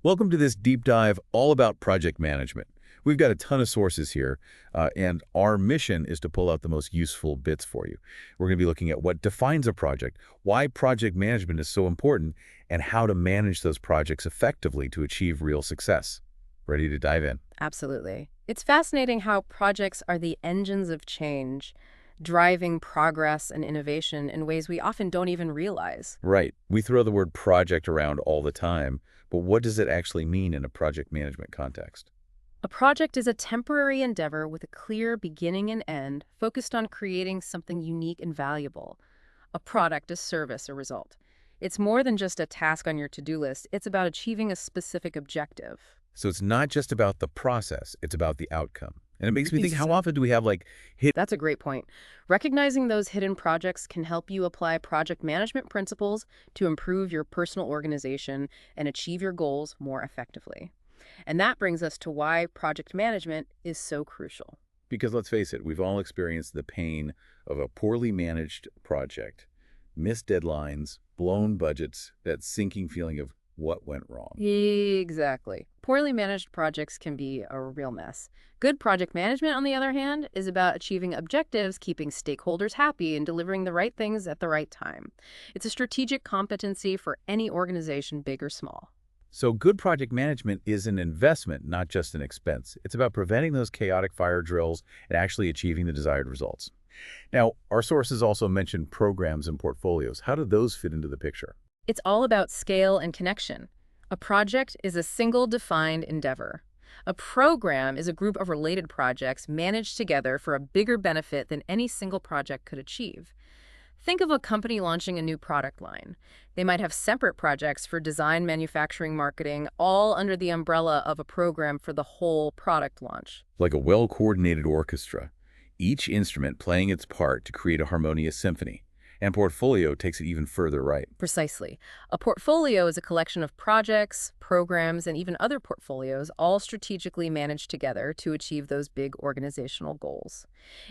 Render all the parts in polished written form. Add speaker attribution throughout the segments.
Speaker 1: Welcome to this deep dive all about project management. We've got a ton of sources here, and our mission is to pull out the most useful bits for you. We're going to be looking at what defines a project, why project management is so important, and how to manage those projects effectively to achieve real success. Ready to dive in?
Speaker 2: Absolutely. It's fascinating how projects are the engines of change, driving progress and innovation in ways we often don't even realize.
Speaker 1: Right. We throw the word project around all the time, but what does it actually mean in a project management context?
Speaker 2: A project is a temporary endeavor with a clear beginning and end, focused on creating something unique and valuable. A product, a service, a result. It's more than just a task on your to-do list. It's about achieving a specific objective.
Speaker 1: So it's not just about the process, it's about the outcome. And it makes me think, how
Speaker 2: Ex-
Speaker 1: often do we have hit
Speaker 2: That's a great point. Recognizing those hidden projects can help you apply project management principles to improve your personal organization and achieve your goals more effectively. And that brings us to why project management is so crucial.
Speaker 1: because let's face it, we've all experienced the pain of a poorly managed project, missed deadlines, blown budgets, that sinking feeling of what went wrong.
Speaker 2: Exactly. Poorly managed projects can be a real mess. Good project management, on the other hand, is about achieving objectives, keeping stakeholders happy, and delivering the right things at the right time. It's a strategic competency for any organization, big or small.
Speaker 1: So good project management is an investment, not just an expense. It's about preventing those chaotic fire drills and actually achieving the desired results. Now, our sources also mention programs and portfolios. How do those fit into the picture?
Speaker 2: It's all about scale and connection. A project is a single defined endeavor. A program is a group of related projects managed together for a bigger benefit than any single project could achieve. Think of a company launching a new product line. They might have separate projects for design, manufacturing, marketing, all under the umbrella of a program for the whole product launch.
Speaker 1: Like a well-coordinated orchestra, each instrument playing its part to create a harmonious symphony. And portfolio takes it even further right.
Speaker 2: Precisely. A portfolio is a collection of projects, programs, and even other portfolios, all strategically managed together to achieve those big organizational goals.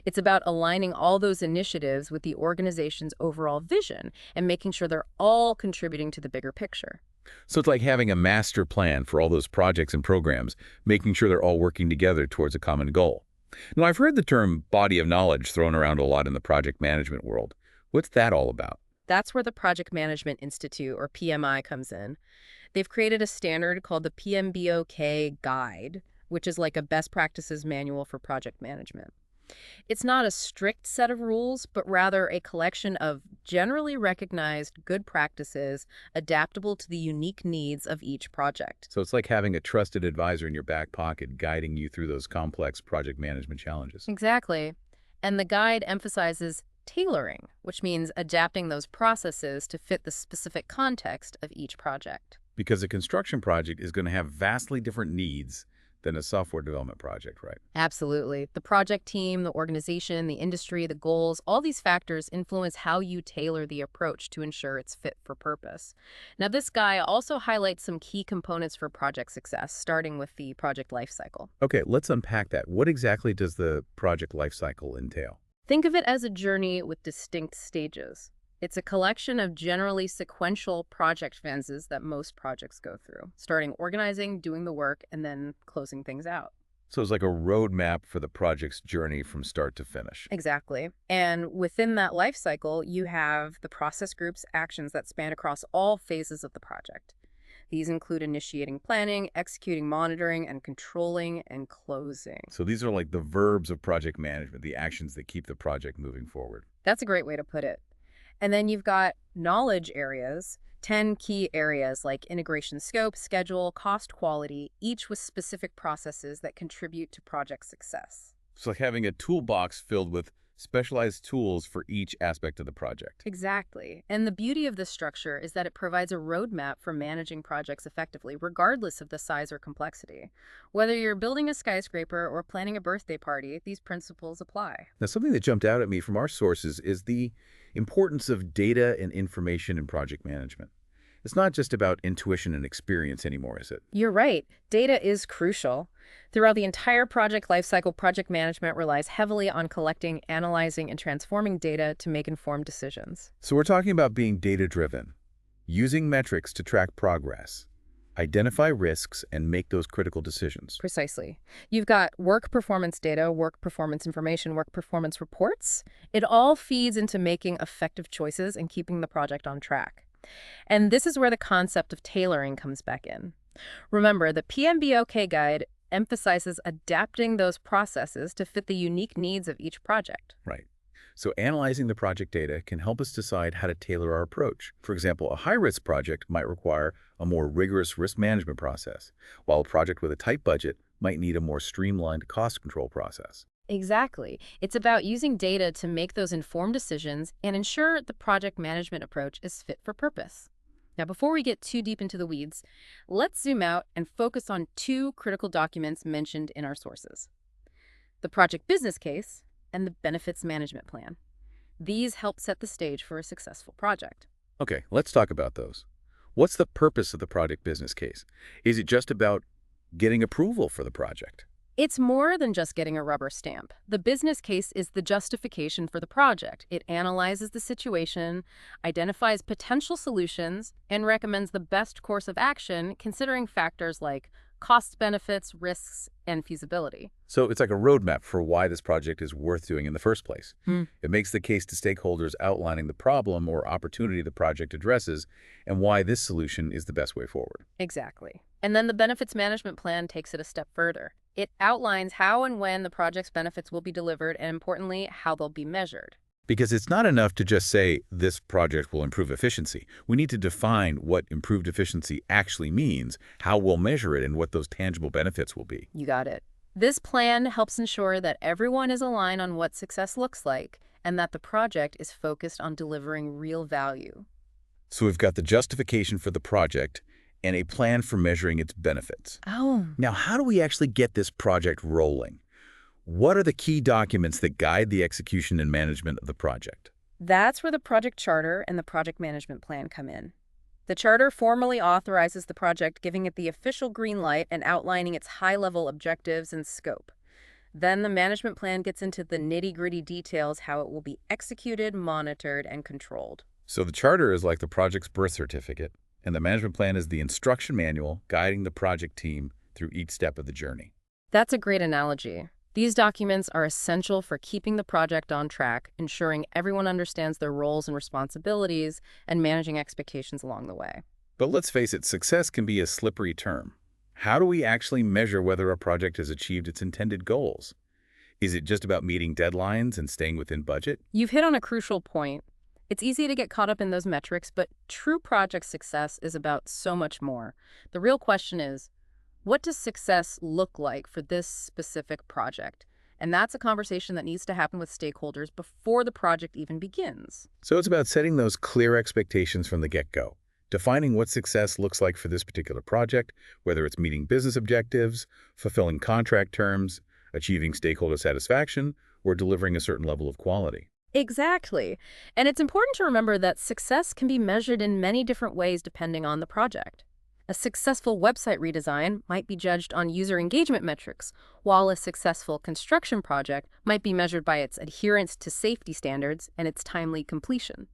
Speaker 2: It's about aligning all those initiatives with the organization's overall vision and making sure they're all contributing to the bigger picture.
Speaker 1: So it's like having a master plan for all those projects and programs, making sure they're all working together towards a common goal. Now, I've heard the term body of knowledge thrown around a lot in the project management world. What's that all about?
Speaker 2: That's where the Project Management Institute, or PMI, comes in. They've created a standard called the PMBOK Guide, which is like a best practices manual for project management. It's not a strict set of rules, but rather a collection of generally recognized good practices adaptable to the unique needs of each project.
Speaker 1: So it's like having a trusted advisor in your back pocket guiding you through those complex project management challenges.
Speaker 2: Exactly. And the guide emphasizes tailoring, which means adapting those processes to fit the specific context of each project.
Speaker 1: Because a construction project is going to have vastly different needs than a software development project, right?
Speaker 2: Absolutely. The project team, the organization, the industry, the goals, all these factors influence how you tailor the approach to ensure it's fit for purpose. Now, this guy also highlights some key components for project success, starting with the project lifecycle.
Speaker 1: Okay, let's unpack that. What exactly does the project lifecycle entail?
Speaker 2: Think of it as a journey with distinct stages. It's a collection of generally sequential project phases that most projects go through, starting organizing, doing the work, and then closing things out.
Speaker 1: So it's like a roadmap for the project's journey from start to finish.
Speaker 2: Exactly. And within that life cycle, you have the process group's actions that span across all phases of the project. These include initiating planning, executing monitoring, and controlling and closing.
Speaker 1: So these are like the verbs of project management, the actions that keep the project moving forward.
Speaker 2: That's a great way to put it. And then you've got knowledge areas, 10 key areas like integration scope, schedule, cost, quality, each with specific processes that contribute to project success.
Speaker 1: It's like having a toolbox filled with specialized tools for each aspect of the project.
Speaker 2: Exactly. And the beauty of this structure is that it provides a roadmap for managing projects effectively, regardless of the size or complexity. Whether you're building a skyscraper or planning a birthday party, these principles apply.
Speaker 1: Now, something that jumped out at me from our sources is the importance of data and information in project management. It's not just about intuition and experience anymore, is it?
Speaker 2: You're right. Data is crucial. Throughout the entire project lifecycle, project management relies heavily on collecting, analyzing, and transforming data to make informed decisions.
Speaker 1: So we're talking about being data-driven, using metrics to track progress, identify risks, and make those critical decisions.
Speaker 2: Precisely. You've got work performance data, work performance information, work performance reports. It all feeds into making effective choices and keeping the project on track. And this is where the concept of tailoring comes back in. Remember, the PMBOK guide emphasizes adapting those processes to fit the unique needs of each project.
Speaker 1: Right. So analyzing the project data can help us decide how to tailor our approach. For example, a high-risk project might require a more rigorous risk management process, while a project with a tight budget might need a more streamlined cost control process.
Speaker 2: Exactly. It's about using data to make those informed decisions and ensure the project management approach is fit for purpose. Now, before we get too deep into the weeds, let's zoom out and focus on two critical documents mentioned in our sources: the project business case and the benefits management plan. These help set the stage for a successful project.
Speaker 1: Okay, let's talk about those. What's the purpose of the project business case? Is it just about getting approval for the project?
Speaker 2: It's more than just getting a rubber stamp. The business case is the justification for the project. It analyzes the situation, identifies potential solutions, and recommends the best course of action, considering factors like costs, benefits, risks, and feasibility.
Speaker 1: So it's like a roadmap for why this project is worth doing in the first place.
Speaker 2: Hmm.
Speaker 1: It makes the case to stakeholders outlining the problem or opportunity the project addresses and why this solution is the best way forward.
Speaker 2: Exactly. And then the benefits management plan takes it a step further. It outlines how and when the project's benefits will be delivered and, importantly, how they'll be measured.
Speaker 1: Because it's not enough to just say this project will improve efficiency. We need to define what improved efficiency actually means, how we'll measure it, and what those tangible benefits will be.
Speaker 2: You got it. This plan helps ensure that everyone is aligned on what success looks like and that the project is focused on delivering real value.
Speaker 1: So we've got the justification for the project and a plan for measuring its benefits.
Speaker 2: Oh.
Speaker 1: Now, how do we actually get this project rolling? What are the key documents that guide the execution and management of the project?
Speaker 2: That's where the project charter and the project management plan come in. The charter formally authorizes the project, giving it the official green light and outlining its high-level objectives and scope. Then the management plan gets into the nitty-gritty details, how it will be executed, monitored, and controlled.
Speaker 1: So the charter is like the project's birth certificate, and the management plan is the instruction manual guiding the project team through each step of the journey.
Speaker 2: That's a great analogy. These documents are essential for keeping the project on track, ensuring everyone understands their roles and responsibilities, and managing expectations along the way.
Speaker 1: But let's face it, success can be a slippery term. How do we actually measure whether a project has achieved its intended goals? Is it just about meeting deadlines and staying within budget?
Speaker 2: You've hit on a crucial point. It's easy to get caught up in those metrics, but true project success is about so much more. The real question is, what does success look like for this specific project? And that's a conversation that needs to happen with stakeholders before the project even begins.
Speaker 1: So it's about setting those clear expectations from the get-go, defining what success looks like for this particular project, whether it's meeting business objectives, fulfilling contract terms, achieving stakeholder satisfaction, or delivering a certain level of quality.
Speaker 2: Exactly. And it's important to remember that success can be measured in many different ways depending on the project. A successful website redesign might be judged on user engagement metrics, while a successful construction project might be measured by its adherence to safety standards and its timely completion.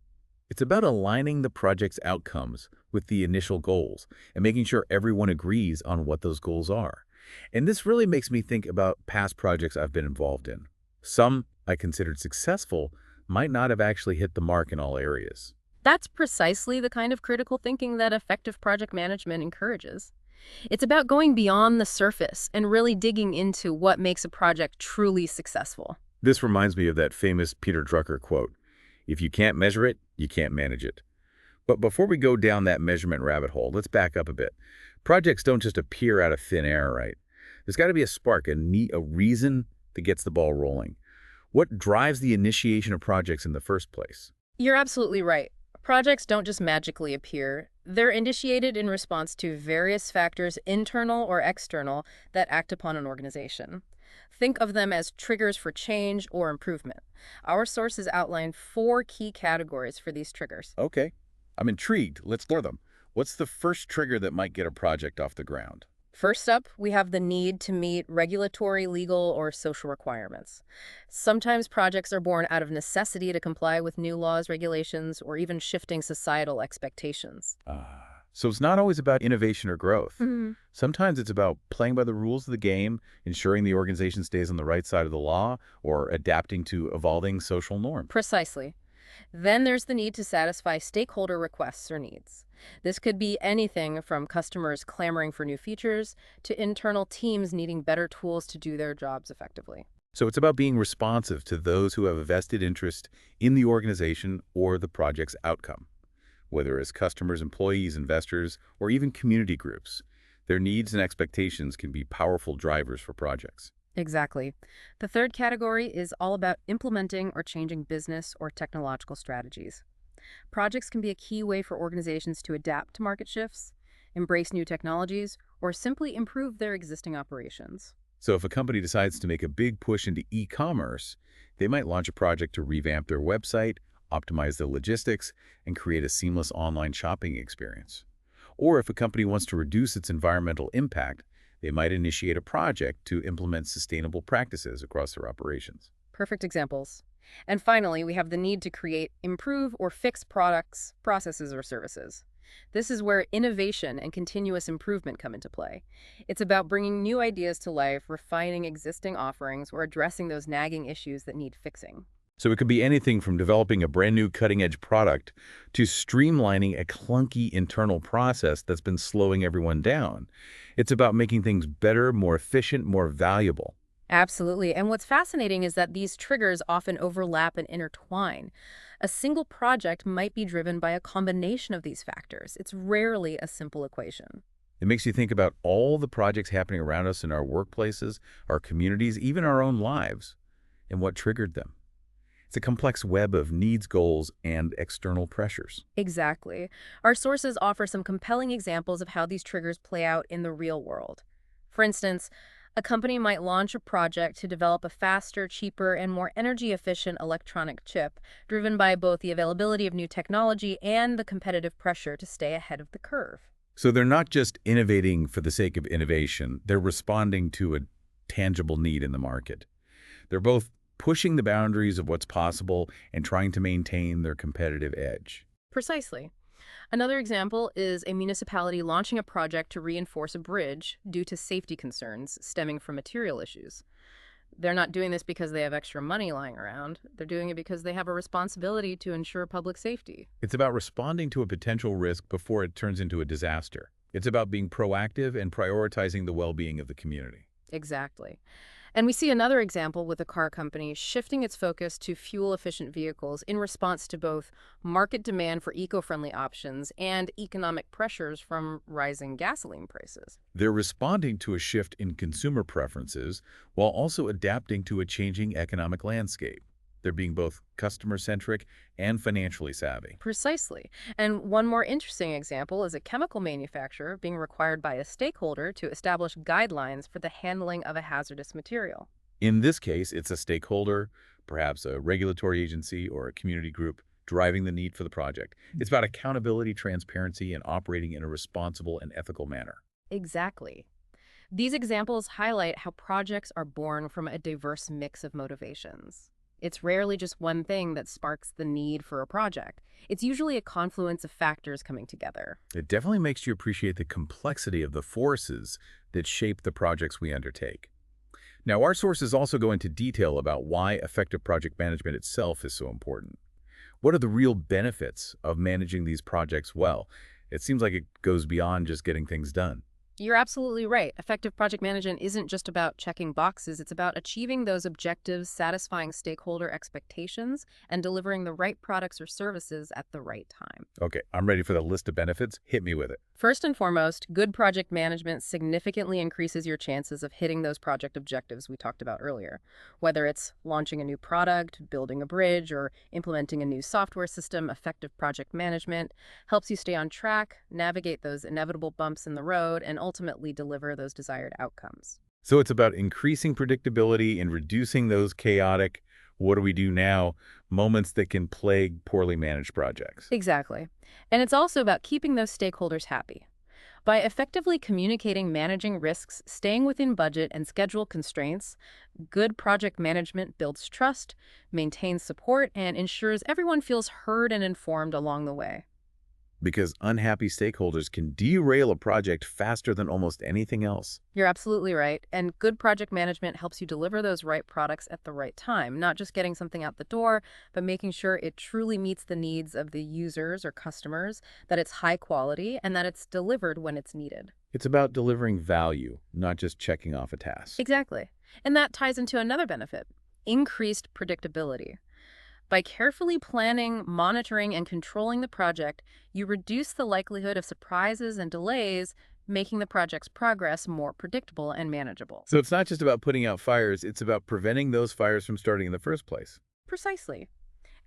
Speaker 1: It's about aligning the project's outcomes with the initial goals and making sure everyone agrees on what those goals are. And this really makes me think about past projects I've been involved in. Some I considered successful might not have actually hit the mark in all areas.
Speaker 2: That's precisely the kind of critical thinking that effective project management encourages. It's about going beyond the surface and really digging into what makes a project truly successful.
Speaker 1: This reminds me of that famous Peter Drucker quote, "If you can't measure it, you can't manage it." But before we go down that measurement rabbit hole, let's back up a bit. Projects don't just appear out of thin air, right? There's got to be a spark, a reason that gets the ball rolling. What drives the initiation of projects in the first place?
Speaker 2: You're absolutely right. Projects don't just magically appear. They're initiated in response to various factors, internal or external, that act upon an organization. Think of them as triggers for change or improvement. Our sources outline 4 key categories for these triggers.
Speaker 1: Okay, I'm intrigued. Let's explore them. What's the first trigger that might get a project off the ground?
Speaker 2: First up, we have the need to meet regulatory, legal, or social requirements. Sometimes projects are born out of necessity to comply with new laws, regulations, or even shifting societal expectations.
Speaker 1: So it's not always about innovation or growth.
Speaker 2: Mhm.
Speaker 1: Sometimes it's about playing by the rules of the game, ensuring the organization stays on the right side of the law, or adapting to evolving social norms.
Speaker 2: Precisely. Then there's the need to satisfy stakeholder requests or needs. This could be anything from customers clamoring for new features to internal teams needing better tools to do their jobs effectively.
Speaker 1: So it's about being responsive to those who have a vested interest in the organization or the project's outcome, whether as customers, employees, investors, or even community groups. Their needs and expectations can be powerful drivers for projects.
Speaker 2: Exactly. The third category is all about implementing or changing business or technological strategies. Projects can be a key way for organizations to adapt to market shifts, embrace new technologies, or simply improve their existing operations.
Speaker 1: So if a company decides to make a big push into e-commerce, they might launch a project to revamp their website, optimize their logistics, and create a seamless online shopping experience. Or if a company wants to reduce its environmental impact, they might initiate a project to implement sustainable practices across their operations.
Speaker 2: Perfect examples. And finally, we have the need to create, improve, or fix products, processes, or services. This is where innovation and continuous improvement come into play. It's about bringing new ideas to life, refining existing offerings, or addressing those nagging issues that need fixing.
Speaker 1: So it could be anything from developing a brand new cutting-edge product to streamlining a clunky internal process that's been slowing everyone down. It's about making things better, more efficient, more valuable.
Speaker 2: Absolutely. And what's fascinating is that these triggers often overlap and intertwine. A single project might be driven by a combination of these factors. It's rarely a simple equation.
Speaker 1: It makes you think about all the projects happening around us in our workplaces, our communities, even our own lives, and what triggered them. It's a complex web of needs, goals, and external pressures.
Speaker 2: Exactly. Our sources offer some compelling examples of how these triggers play out in the real world. For instance, a company might launch a project to develop a faster, cheaper, and more energy-efficient electronic chip, driven by both the availability of new technology and the competitive pressure to stay ahead of the curve.
Speaker 1: So they're not just innovating for the sake of innovation, they're responding to a tangible need in the market. They're both pushing the boundaries of what's possible and trying to maintain their competitive edge.
Speaker 2: Precisely. Another example is a municipality launching a project to reinforce a bridge due to safety concerns stemming from material issues. They're not doing this because they have extra money lying around. They're doing it because they have a responsibility to ensure public safety.
Speaker 1: It's about responding to a potential risk before it turns into a disaster. It's about being proactive and prioritizing the well-being of the community.
Speaker 2: Exactly. And we see another example with a car company shifting its focus to fuel-efficient vehicles in response to both market demand for eco-friendly options and economic pressures from rising gasoline prices.
Speaker 1: They're responding to a shift in consumer preferences while also adapting to a changing economic landscape. They're being both customer-centric and financially savvy.
Speaker 2: Precisely. And one more interesting example is a chemical manufacturer being required by a stakeholder to establish guidelines for the handling of a hazardous material.
Speaker 1: In this case, it's a stakeholder, perhaps a regulatory agency or a community group, driving the need for the project. It's about accountability, transparency, and operating in a responsible and ethical manner.
Speaker 2: Exactly. These examples highlight how projects are born from a diverse mix of motivations. It's rarely just one thing that sparks the need for a project. It's usually a confluence of factors coming together.
Speaker 1: It definitely makes you appreciate the complexity of the forces that shape the projects we undertake. Now, our sources also go into detail about why effective project management itself is so important. What are the real benefits of managing these projects well? It seems like it goes beyond just getting things done.
Speaker 2: You're absolutely right. Effective project management isn't just about checking boxes. It's about achieving those objectives, satisfying stakeholder expectations, and delivering the right products or services at the right time.
Speaker 1: Okay, I'm ready for the list of benefits. Hit me with it.
Speaker 2: First and foremost, good project management significantly increases your chances of hitting those project objectives we talked about earlier. Whether it's launching a new product, building a bridge, or implementing a new software system, effective project management helps you stay on track, navigate those inevitable bumps in the road, and ultimately deliver those desired outcomes.
Speaker 1: So it's about increasing predictability and reducing those chaotic, what do we do now, moments that can plague poorly managed projects.
Speaker 2: Exactly. And it's also about keeping those stakeholders happy. By effectively communicating managing risks, staying within budget and schedule constraints, good project management builds trust, maintains support, and ensures everyone feels heard and informed along the way.
Speaker 1: Because unhappy stakeholders can derail a project faster than almost anything else.
Speaker 2: You're absolutely right. And good project management helps you deliver those right products at the right time, not just getting something out the door, but making sure it truly meets the needs of the users or customers, that it's high quality, and that it's delivered when it's needed.
Speaker 1: It's about delivering value, not just checking off a task.
Speaker 2: Exactly. And that ties into another benefit, increased predictability. By carefully planning, monitoring, and controlling the project, you reduce the likelihood of surprises and delays, making the project's progress more predictable and manageable.
Speaker 1: So it's not just about putting out fires, it's about preventing those fires from starting in the first place.
Speaker 2: Precisely.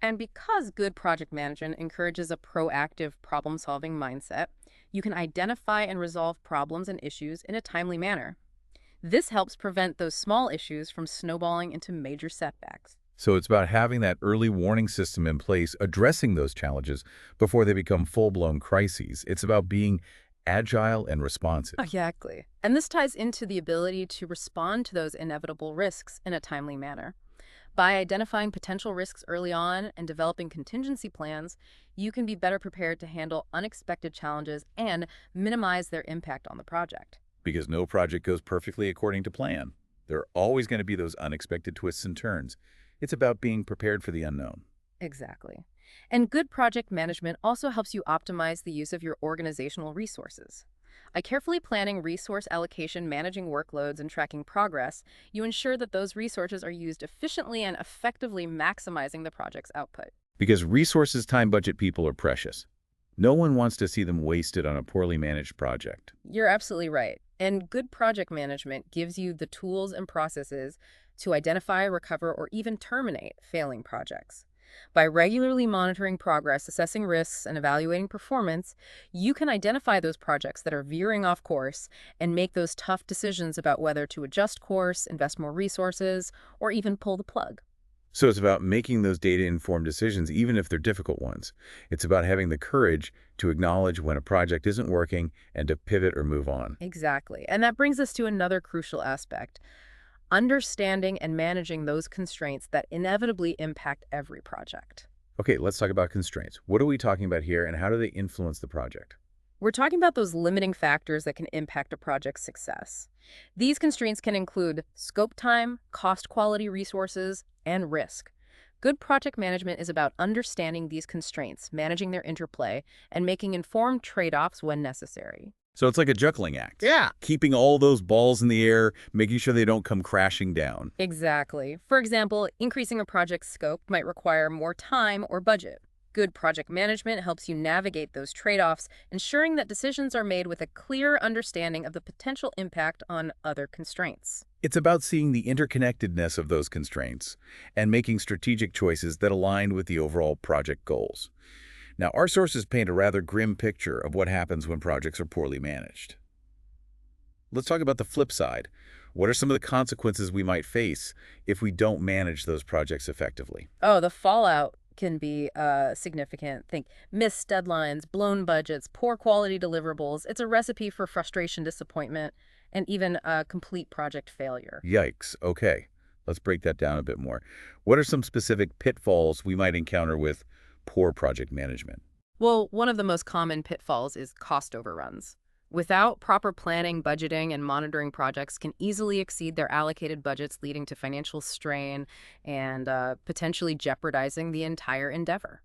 Speaker 2: And because good project management encourages a proactive problem-solving mindset, you can identify and resolve problems and issues in a timely manner. This helps prevent those small issues from snowballing into major setbacks.
Speaker 1: So it's about having that early warning system in place, addressing those challenges before they become full-blown crises. It's about being agile and responsive.
Speaker 2: Exactly. And this ties into the ability to respond to those inevitable risks in a timely manner. By identifying potential risks early on and developing contingency plans, you can be better prepared to handle unexpected challenges and minimize their impact on the project.
Speaker 1: Because no project goes perfectly according to plan. There are always going to be those unexpected twists and turns. It's about being prepared for the unknown.
Speaker 2: Exactly. And good project management also helps you optimize the use of your organizational resources. By carefully planning resource allocation, managing workloads, and tracking progress, you ensure that those resources are used efficiently and effectively, maximizing the project's output.
Speaker 1: Because resources, time, budget, people are precious. No one wants to see them wasted on a poorly managed project.
Speaker 2: You're absolutely right. And good project management gives you the tools and processes to identify, recover, or even terminate failing projects. By regularly monitoring progress, assessing risks, and evaluating performance, you can identify those projects that are veering off course and make those tough decisions about whether to adjust course, invest more resources, or even pull the plug.
Speaker 1: So it's about making those data-informed decisions, even if they're difficult ones. It's about having the courage to acknowledge when a project isn't working and to pivot or move on.
Speaker 2: Exactly. And that brings us to another crucial aspect: understanding and managing those constraints that inevitably impact every project.
Speaker 1: Okay, let's talk about constraints. What are we talking about here, and how do they influence the project?
Speaker 2: We're talking about those limiting factors that can impact a project's success. These constraints can include scope time, cost, quality, resources, and risk. Good project management is about understanding these constraints, managing their interplay, and making informed trade-offs when necessary.
Speaker 1: So it's like a juggling act.
Speaker 2: Yeah.
Speaker 1: Keeping all those balls in the air, making sure they don't come crashing down.
Speaker 2: Exactly. For example, increasing a project's scope might require more time or budget. Good project management helps you navigate those trade-offs, ensuring that decisions are made with a clear understanding of the potential impact on other constraints.
Speaker 1: It's about seeing the interconnectedness of those constraints and making strategic choices that align with the overall project goals. Now, our sources paint a rather grim picture of what happens when projects are poorly managed. Let's talk about the flip side. What are some of the consequences we might face if we don't manage those projects effectively?
Speaker 2: Oh, the fallout can be significant. Think missed deadlines, blown budgets, poor quality deliverables. It's a recipe for frustration, disappointment, and even a complete project failure.
Speaker 1: Yikes. Okay, let's break that down a bit more. What are some specific pitfalls we might encounter with poor project management?
Speaker 2: Well, one of the most common pitfalls is cost overruns. Without proper planning, budgeting, and monitoring, projects can easily exceed their allocated budgets, leading to financial strain and potentially jeopardizing the entire endeavor.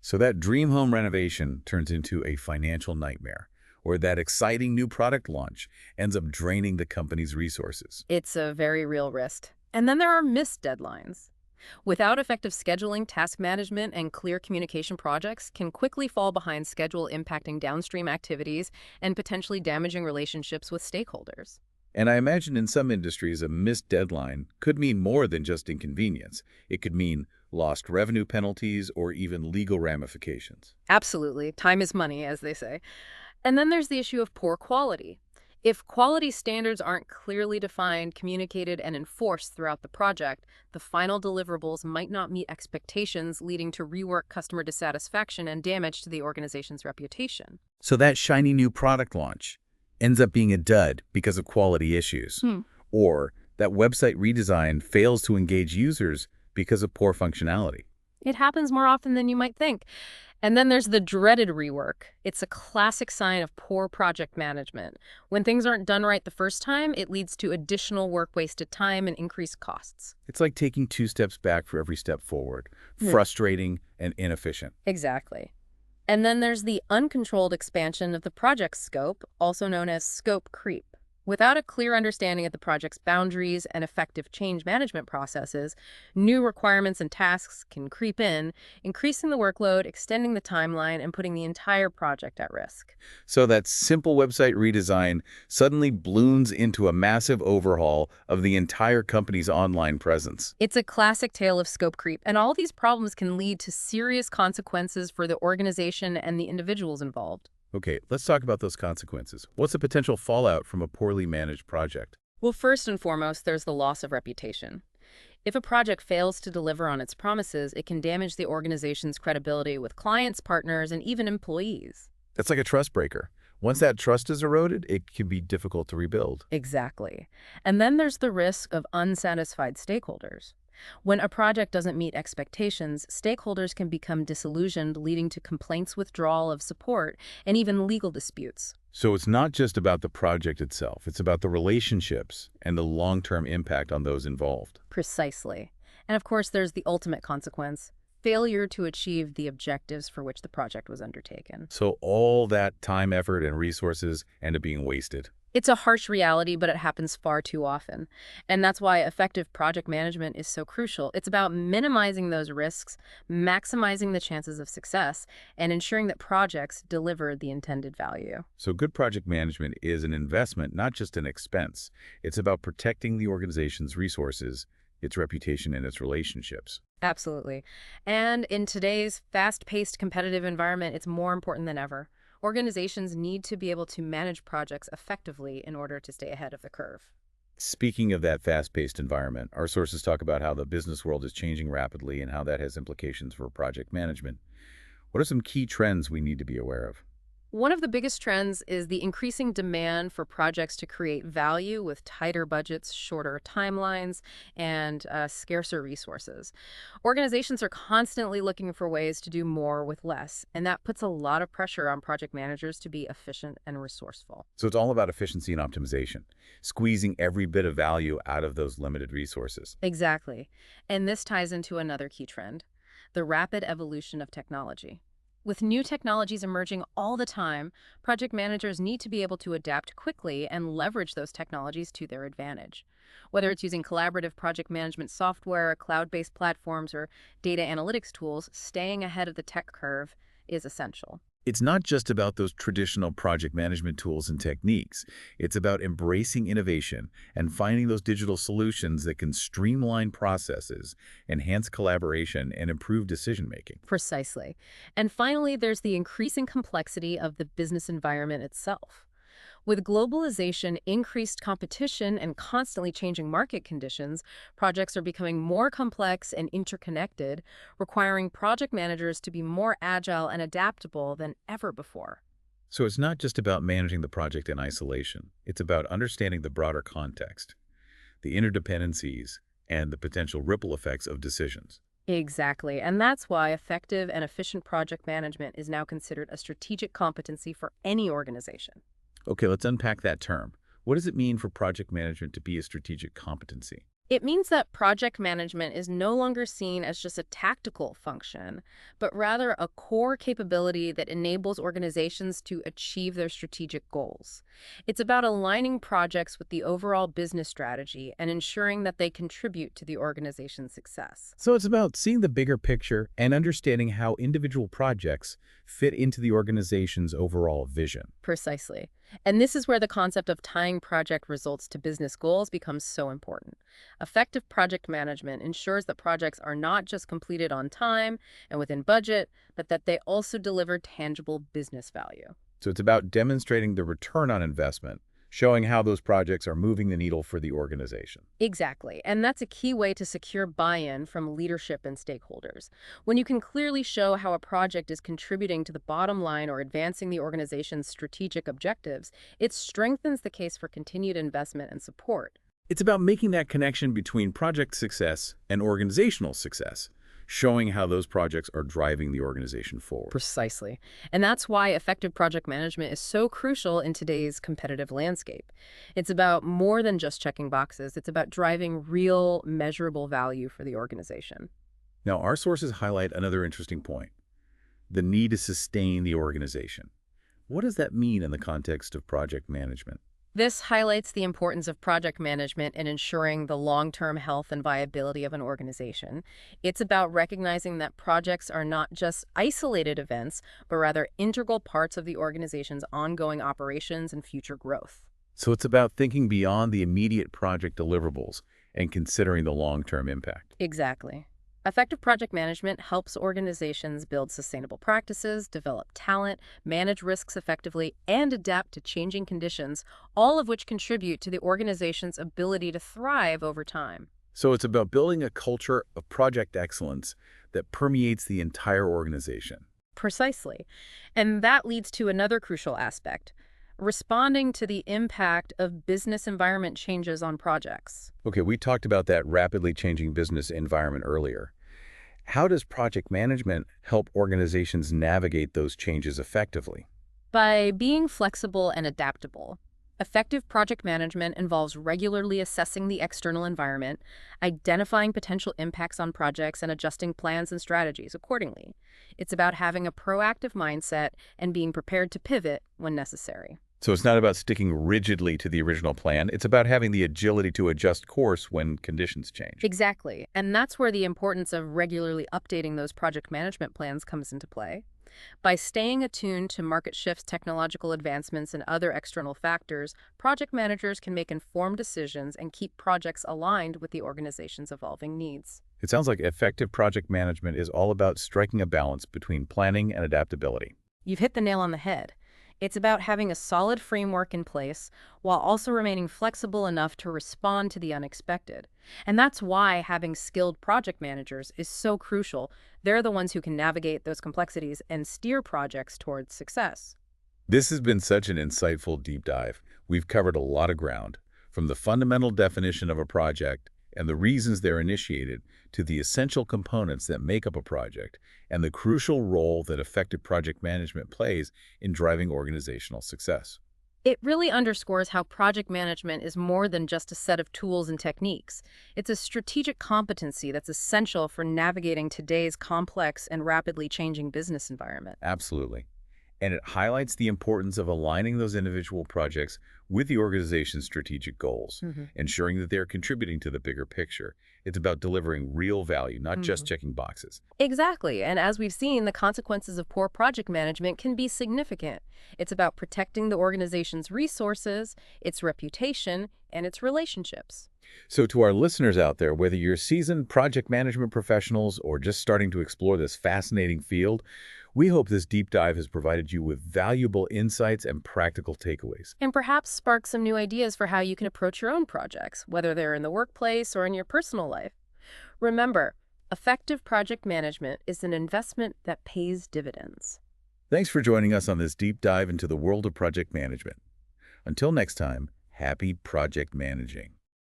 Speaker 1: So that dream home renovation turns into a financial nightmare, or that exciting new product launch ends up draining the company's resources.
Speaker 2: It's a very real risk. And then there are missed deadlines. Without effective scheduling, task management, and clear communication, projects can quickly fall behind schedule, impacting downstream activities and potentially damaging relationships with stakeholders.
Speaker 1: And I imagine in some industries, a missed deadline could mean more than just inconvenience. It could mean lost revenue penalties or even legal ramifications.
Speaker 2: Absolutely. Time is money, as they say. And then there's the issue of poor quality. If quality standards aren't clearly defined, communicated, and enforced throughout the project, the final deliverables might not meet expectations, leading to rework, customer dissatisfaction, and damage to the organization's reputation.
Speaker 1: So that shiny new product launch ends up being a dud because of quality issues. Or that website redesign fails to engage users because of poor functionality.
Speaker 2: It happens more often than you might think. And then there's the dreaded rework. It's a classic sign of poor project management. When things aren't done right the first time, it leads to additional work, wasted time, and increased costs.
Speaker 1: It's like taking 2 steps back for every step forward.
Speaker 2: Hmm.
Speaker 1: Frustrating and inefficient.
Speaker 2: Exactly. And then there's the uncontrolled expansion of the project scope, also known as scope creep. Without a clear understanding of the project's boundaries and effective change management processes, new requirements and tasks can creep in, increasing the workload, extending the timeline, and putting the entire project at risk.
Speaker 1: So that simple website redesign suddenly balloons into a massive overhaul of the entire company's online presence.
Speaker 2: It's a classic tale of scope creep, and all these problems can lead to serious consequences for the organization and the individuals involved.
Speaker 1: Okay, let's talk about those consequences. What's the potential fallout from a poorly managed project?
Speaker 2: Well, first and foremost, there's the loss of reputation. If a project fails to deliver on its promises, it can damage the organization's credibility with clients, partners, and even employees.
Speaker 1: That's like a trust breaker. Once that trust is eroded, it can be difficult to rebuild.
Speaker 2: Exactly. And then there's the risk of unsatisfied stakeholders. When a project doesn't meet expectations, stakeholders can become disillusioned, leading to complaints, withdrawal of support, and even legal disputes.
Speaker 1: So it's not just about the project itself, it's about the relationships and the long-term impact on those involved.
Speaker 2: Precisely. And of course, there's the ultimate consequence: failure to achieve the objectives for which the project was undertaken.
Speaker 1: So all that time, effort, and resources end up being wasted.
Speaker 2: It's a harsh reality, but it happens far too often. And that's why effective project management is so crucial. It's about minimizing those risks, maximizing the chances of success, and ensuring that projects deliver the intended value.
Speaker 1: So good project management is an investment, not just an expense. It's about protecting the organization's resources, its reputation, and its relationships.
Speaker 2: Absolutely. And in today's fast-paced competitive environment, it's more important than ever. Organizations need to be able to manage projects effectively in order to stay ahead of the curve.
Speaker 1: Speaking of that fast-paced environment, our sources talk about how the business world is changing rapidly and how that has implications for project management. What are some key trends we need to be aware of?
Speaker 2: One of the biggest trends is the increasing demand for projects to create value with tighter budgets, shorter timelines, and scarcer resources. Organizations are constantly looking for ways to do more with less, and that puts a lot of pressure on project managers to be efficient and resourceful.
Speaker 1: So it's all about efficiency and optimization, squeezing every bit of value out of those limited resources.
Speaker 2: Exactly. And this ties into another key trend: the rapid evolution of technology. With new technologies emerging all the time, project managers need to be able to adapt quickly and leverage those technologies to their advantage. Whether it's using collaborative project management software, cloud-based platforms, or data analytics tools, staying ahead of the tech curve is essential.
Speaker 1: It's not just about those traditional project management tools and techniques. It's about embracing innovation and finding those digital solutions that can streamline processes, enhance collaboration, and improve decision-making.
Speaker 2: Precisely. And finally, there's the increasing complexity of the business environment itself. With globalization, increased competition, and constantly changing market conditions, projects are becoming more complex and interconnected, requiring project managers to be more agile and adaptable than ever before.
Speaker 1: So it's not just about managing the project in isolation. It's about understanding the broader context, the interdependencies, and the potential ripple effects of decisions.
Speaker 2: Exactly, and that's why effective and efficient project management is now considered a strategic competency for any organization.
Speaker 1: Okay, let's unpack that term. What does it mean for project management to be a strategic competency?
Speaker 2: It means that project management is no longer seen as just a tactical function, but rather a core capability that enables organizations to achieve their strategic goals. It's about aligning projects with the overall business strategy and ensuring that they contribute to the organization's success.
Speaker 1: So it's about seeing the bigger picture and understanding how individual projects fit into the organization's overall vision.
Speaker 2: Precisely. And this is where the concept of tying project results to business goals becomes so important. Effective project management ensures that projects are not just completed on time and within budget, but that they also deliver tangible business value.
Speaker 1: So it's about demonstrating the return on investment, showing how those projects are moving the needle for the organization.
Speaker 2: Exactly. And that's a key way to secure buy-in from leadership and stakeholders. When you can clearly show how a project is contributing to the bottom line or advancing the organization's strategic objectives, it strengthens the case for continued investment and support.
Speaker 1: It's about making that connection between project success and organizational success, showing how those projects are driving the organization forward.
Speaker 2: Precisely. And that's why effective project management is so crucial in today's competitive landscape. It's about more than just checking boxes. It's about driving real, measurable value for the organization.
Speaker 1: Now, our sources highlight another interesting point: the need to sustain the organization. What does that mean in the context of project management?
Speaker 2: This highlights the importance of project management in ensuring the long-term health and viability of an organization. It's about recognizing that projects are not just isolated events, but rather integral parts of the organization's ongoing operations and future growth.
Speaker 1: So it's about thinking beyond the immediate project deliverables and considering the long-term impact.
Speaker 2: Exactly. Effective project management helps organizations build sustainable practices, develop talent, manage risks effectively, and adapt to changing conditions, all of which contribute to the organization's ability to thrive over time.
Speaker 1: So it's about building a culture of project excellence that permeates the entire organization.
Speaker 2: Precisely. And that leads to another crucial aspect: responding to the impact of business environment changes on projects.
Speaker 1: Okay, we talked about that rapidly changing business environment earlier. How does project management help organizations navigate those changes effectively?
Speaker 2: By being flexible and adaptable, effective project management involves regularly assessing the external environment, identifying potential impacts on projects, and adjusting plans and strategies accordingly. It's about having a proactive mindset and being prepared to pivot when necessary.
Speaker 1: So it's not about sticking rigidly to the original plan. It's about having the agility to adjust course when conditions change.
Speaker 2: Exactly. And that's where the importance of regularly updating those project management plans comes into play. By staying attuned to market shifts, technological advancements, and other external factors, project managers can make informed decisions and keep projects aligned with the organization's evolving needs.
Speaker 1: It sounds like effective project management is all about striking a balance between planning and adaptability.
Speaker 2: You've hit the nail on the head. It's about having a solid framework in place while also remaining flexible enough to respond to the unexpected. And that's why having skilled project managers is so crucial. They're the ones who can navigate those complexities and steer projects towards success.
Speaker 1: This has been such an insightful deep dive. We've covered a lot of ground, from the fundamental definition of a project and the reasons they're initiated to the essential components that make up a project and the crucial role that effective project management plays in driving organizational success.
Speaker 2: It really underscores how project management is more than just a set of tools and techniques. It's a strategic competency that's essential for navigating today's complex and rapidly changing business environment.
Speaker 1: Absolutely. And it highlights the importance of aligning those individual projects with the organization's strategic goals, ensuring that they're contributing to the bigger picture. It's about delivering real value, not just checking boxes.
Speaker 2: Exactly. And as we've seen, the consequences of poor project management can be significant. It's about protecting the organization's resources, its reputation, and its relationships.
Speaker 1: So to our listeners out there, whether you're seasoned project management professionals or just starting to explore this fascinating field, we hope this deep dive has provided you with valuable insights and practical takeaways.
Speaker 2: And perhaps spark some new ideas for how you can approach your own projects, whether they're in the workplace or in your personal life. Remember, effective project management is an investment that pays dividends.
Speaker 1: Thanks for joining us on this deep dive into the world of project management. Until next time, happy project managing.